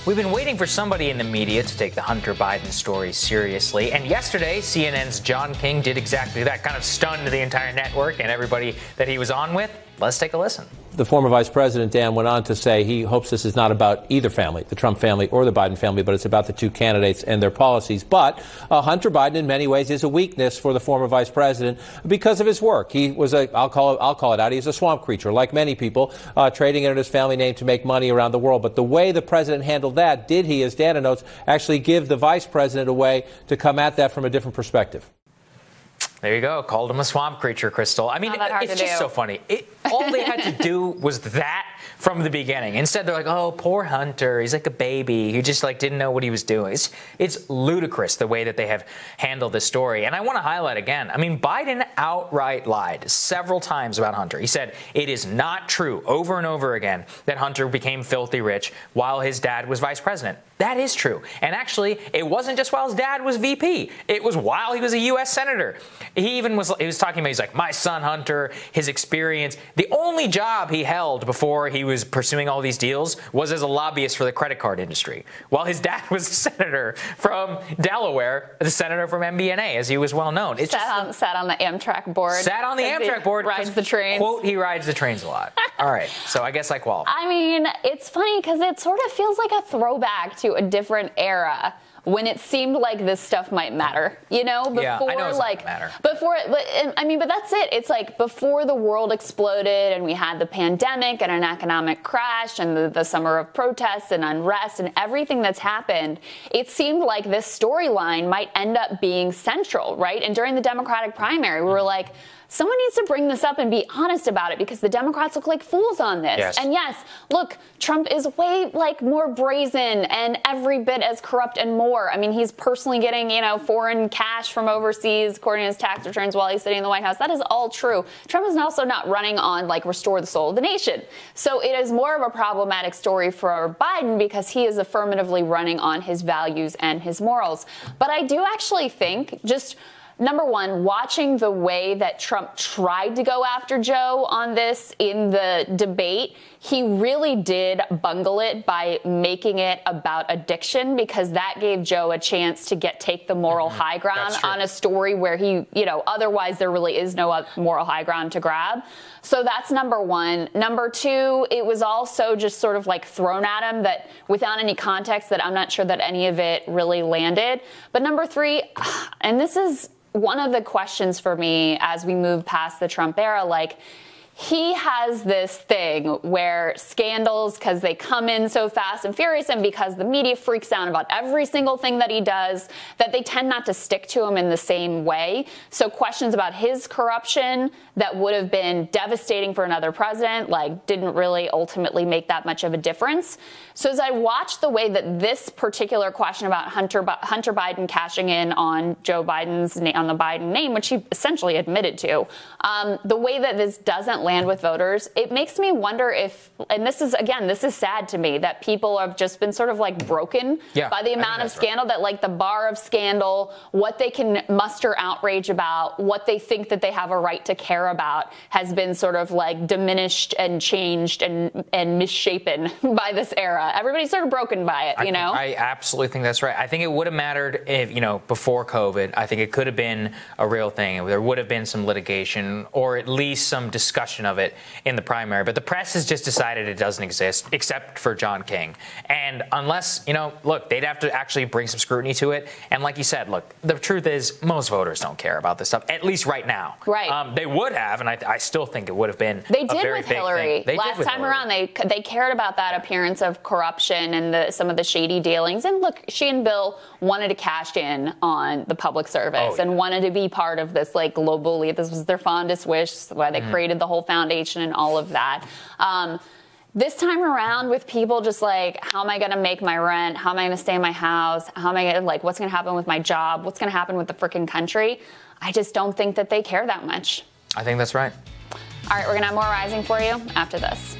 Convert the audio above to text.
We've been waiting for somebody in the media to take the Hunter Biden story seriously, and yesterday, CNN's John King did exactly that, kind of stunned the entire network and everybody that he was on with. Let's take a listen. The former vice president, Dan, went on to say he hopes this is not about either family, the Trump family or the Biden family, but it's about the two candidates and their policies. But Hunter Biden, in many ways, is a weakness for the former vice president because of his work. He was I'll call it out, he's a swamp creature, like many people, trading in his family name to make money around the world. But the way the president handled that, did he, as Dana notes, actually give the vice president a way to come at that from a different perspective? There you go. Called him a swamp creature, Krystal. I mean, it's just so funny. All they had to do was that from the beginning. Instead, they're like, oh, poor Hunter. He's like a baby. He just didn't know what he was doing. It's ludicrous the way that they have handled this story. And I want to highlight again, I mean, Biden outright lied several times about Hunter. He said it is not true over and over again that Hunter became filthy rich while his dad was vice president. That is true. And actually, it wasn't just while his dad was VP. It was while he was a U.S. senator. He was talking about, he's like, my son Hunter, his experience. The only job he held before he was pursuing all these deals was as a lobbyist for the credit card industry. While his dad was a senator from Delaware, the senator from MBNA, as he was well known. Sat on the Amtrak board. Sat on the Amtrak board. Rides the trains. Quote, he rides the trains a lot. All right. So I guess I qualify. I mean, it's funny because it sort of feels like a throwback to a different era when it seemed like this stuff might matter, before, yeah, I know it's not matter. But that's it. It's like before the world exploded and we had the pandemic and an economic crash and the summer of protests and unrest and everything that's happened, it seemed like this storyline might end up being central, right? And during the Democratic primary, we were like, someone needs to bring this up and be honest about it because the Democrats look like fools on this. Yes. And yes, look, Trump is way more brazen and every bit as corrupt and more. I mean, he's personally getting, foreign cash from overseas, according to his tax returns while he's sitting in the White House. That is all true. Trump is also not running on restore the soul of the nation. So it is more of a problematic story for Biden because he is affirmatively running on his values and his morals. But I do actually think number one, watching the way that Trump tried to go after Joe on this in the debate, he really did bungle it by making it about addiction because that gave Joe a chance to take the moral high ground on a story where he, otherwise there really is no moral high ground to grab. So that's number one. Number two, it was also just sort of thrown at him that without any context that I'm not sure that any of it really landed. But number three, and this is one of the questions for me as we move past the Trump era, he has this thing where scandals, because they come in so fast and furious and because the media freaks out about every single thing that he does, that they tend not to stick to him in the same way. So questions about his corruption that would have been devastating for another president, didn't really ultimately make that much of a difference. So as I watched the way that this particular question about Hunter Biden cashing in on Joe Biden's on the Biden name, which he essentially admitted to, the way that this doesn't land with voters, it makes me wonder if, and this is sad to me, that people have just been sort of broken by the amount of scandal, that the bar of scandal, what they can muster outrage about, what they think that they have a right to care about has been sort of diminished and changed and misshapen by this era. Everybody's sort of broken by it, I absolutely think that's right. I think it would have mattered if, before COVID, I think it could have been a real thing. There would have been some litigation or at least some discussion of it in the primary. But the press has just decided it doesn't exist, except for John King. And unless, look, they'd have to actually bring some scrutiny to it. And like you said, look, the truth is most voters don't care about this stuff, at least right now. Right. They would have, and I still think it would have been They a did very with big Hillary. thing. Last time around, they cared about that appearance of corruption and some of the shady dealings. And look, she and Bill wanted to cash in on the public service and wanted to be part of this globally. This was their fondest wish, why they created the whole foundation and all of that. This time around with people just how am I going to make my rent? How am I going to stay in my house? How am I going to, what's going to happen with my job? What's going to happen with the freaking country? I just don't think that they care that much. I think that's right. All right, we're going to have more Rising for you after this.